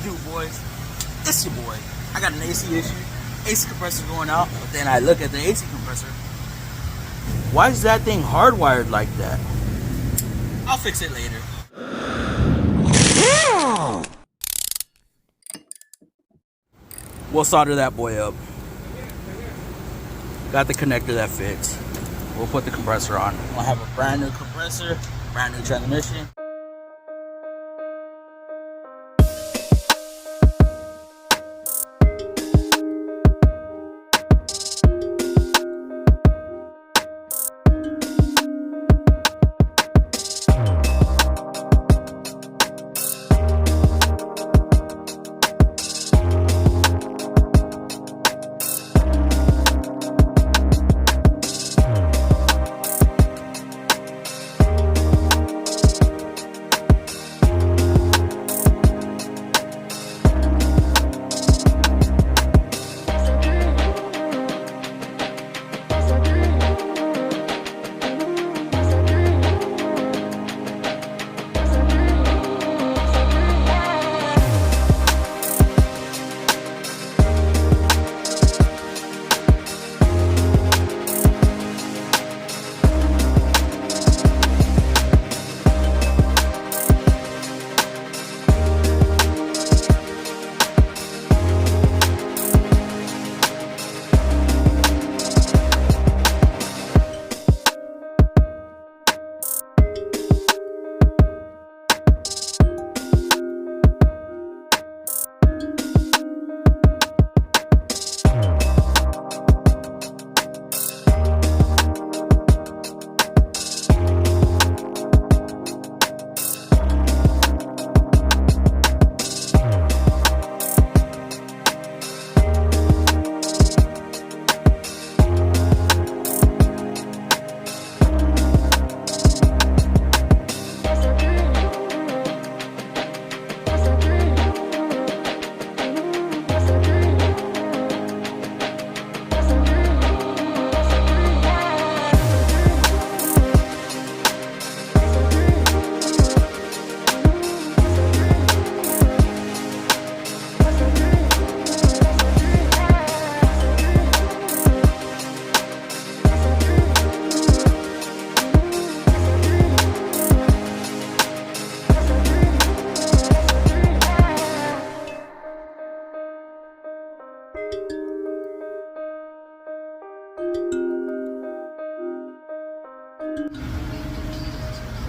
do, boys? It's your boy. I got an AC issue. AC compressor going out, but then I look at the AC compressor. Why is that thing hardwired like that? I'll fix it later. We'll solder that boy up. Got the connector that fits. We'll put the compressor on. We'll have a brand new compressor, brand new transmission.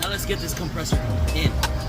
Now let's get this compressor in.